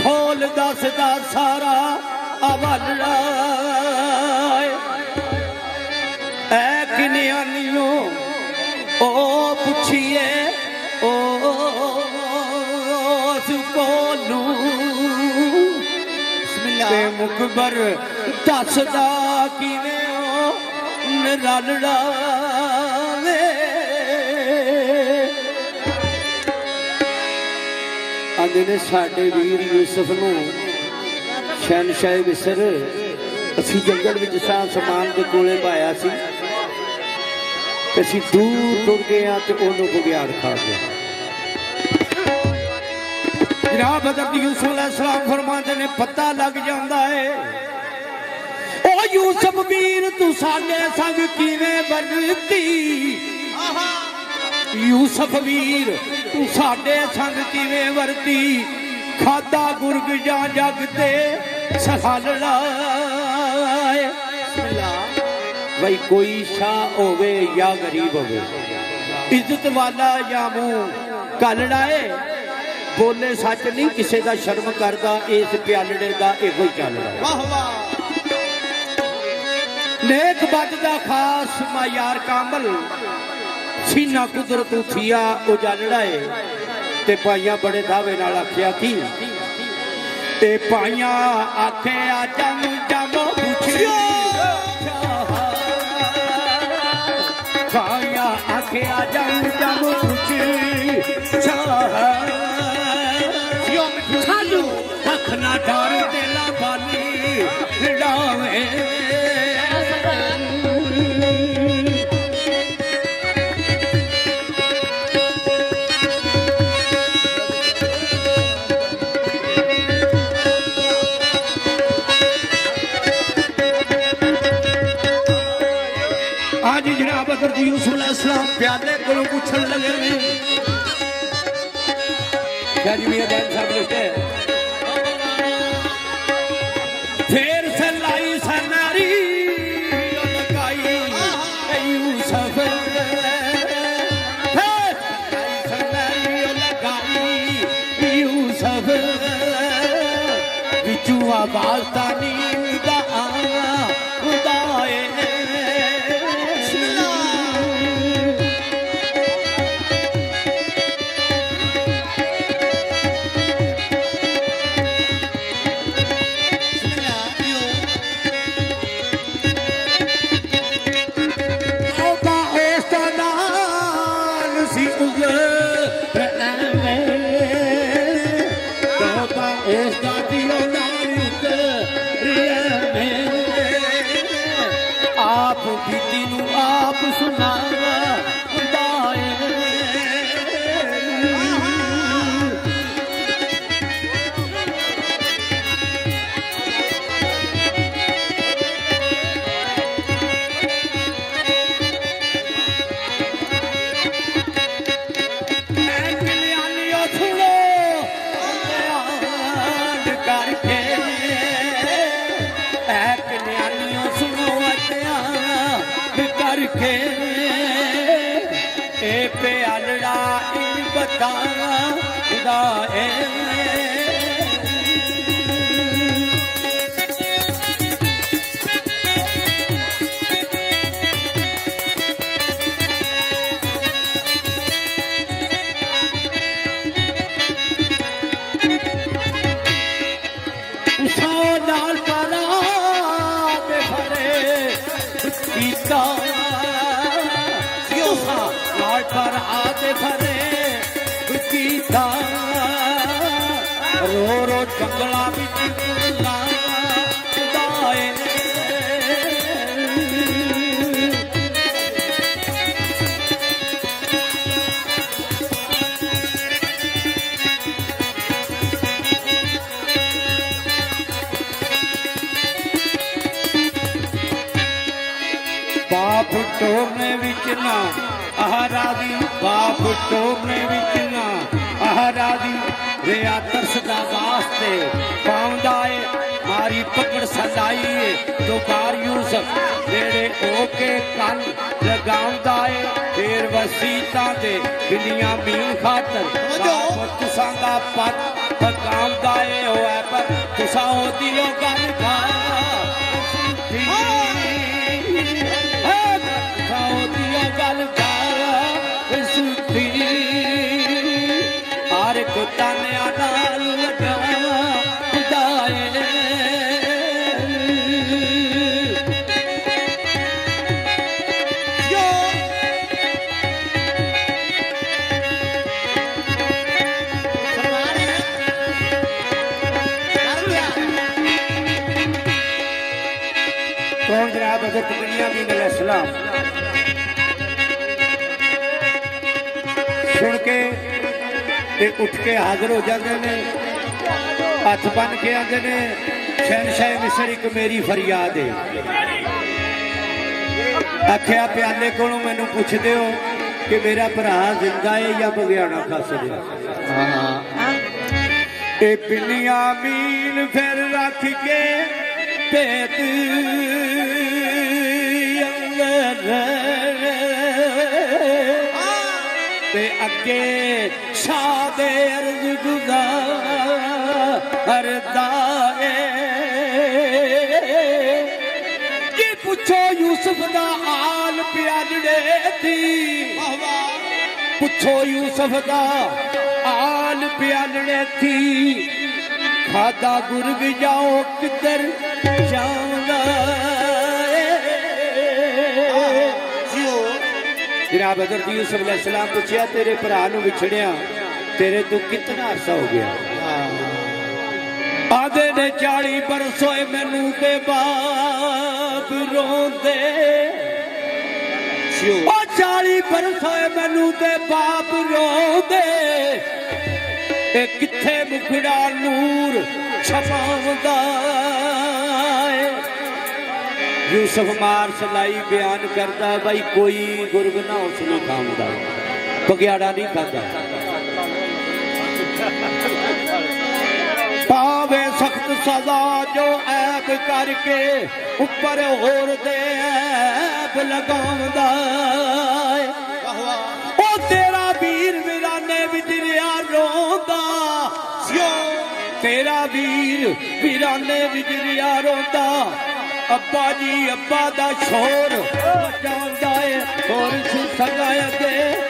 खोल दसदा सारा अवाला ऐ किनियानियो ओ पुछिए ओ कोलू ते मुखबर दसदा किवें ओ नरालड़ा आंदे ने साडे वीर यूसुफ नूं शहनशाह मिस्र असी जंगल विच समान के कोले पाया सी असी दूर टुर गए तो उन्होंने बुग्याड़ खा गया। जनाब हज़रत यूसुफ अलैहिस्सलाम फरमाते ने पता लग जाता है ओ यूसुफ वीर तू साडे संग किवें बनती यूसुफ वीर तू साडे संग किवें वरती खादा गुरग जा जग ते सहालड़ा भाई कोई शाह होवे या गरीब होवे इज्जत वाला या मुंह कालड़ा है बोले सच नहीं किसी का शर्म करता इस प्यालड़े का यो ही चलता नेक बद का खास मायार कामल सीना कुदरत उठिया उजालड़ा है ते पाइया बड़े दावे नाल आख्या की ते पाइया आखे जम जम पूछिया पाइया आखे जम जम पूछी सालू रखना डर दिला बाली डावे आज जनाब हज़रत यूसुफ अलैहिस्सलाम प्याले को पूछन लगे क्या जी मियां बैन साहब लिखते फिर से लाई सनारी लगाई यूसुफ सनारी लगाई यूसुफ बिचू आवाज तानी दा खुदाए आप बीती नू आप सुनावा करके ए प्यालड़ा इन बतावा खुदाए नाल पारा दे भरे पर आते भरे कीता रो रो जंगला बिच खुदाए बाप टोरने विच ना आरादी बाप टोरने विच ना आरादी वे तरसदा वास्ते पाउंदाए मारी पकड़ सदाई तो बार यूसुफ जेड़े ओके कल लगाउंदाए फिर वसीता दे बिलियां मीन खातर बाप तुसां दा पत पकाउंदाए ओ तुसाओ दियो गल तुसाओ दियो गल सुधी हर एक तानिया नाल लगा कौन जनाब हज़रत बिन्यामीन अलैहिस्सलाम सुन के ते उठ के हाजिर हो जाते हैं हथ बन के आते हैं शहनशाह मिस्र एक मेरी फरियाद है आख्या प्याले को मैनू पूछते हो कि मेरा भरा जिंदा है या बगियाना खस गया बिन्यामीन फिर रख के पेट ते अगे शादे अर्ज गुज़ारदा है कि पुछो यूसुफ दा हाल प्यालड़े थी पुछो यूसुफ दा हाल प्यालड़े थी खादा गुर भी जाओ किधर जाऊंगा जनाब हज़रत यूसुफ अलैहिस्सलाम पूछया तेरे भरा नूं विछड़िया तेरे तो कितना अरसा हो गया आधे ने 40 बरस होए मैनू ते बाप रोंदे 40 बरस होए मैनू ते बाप रोंदे किथे मुखड़ा नूर छपावदा यूसुफ मार सलाई बयान करता भाई कोई गुरग ना उसने खामदा बगियाड़ा नहीं खाता पावे सख्त सजा जो ऐब करके ऊपर होर दे ऐब लगावदा ओ तेरा वीर वीराने विजरिया रोंदा तेरा वीर वीराने विजरिया रोंदा अब्बा जी अब्बा दा शोर मचांदा है और सगाया दे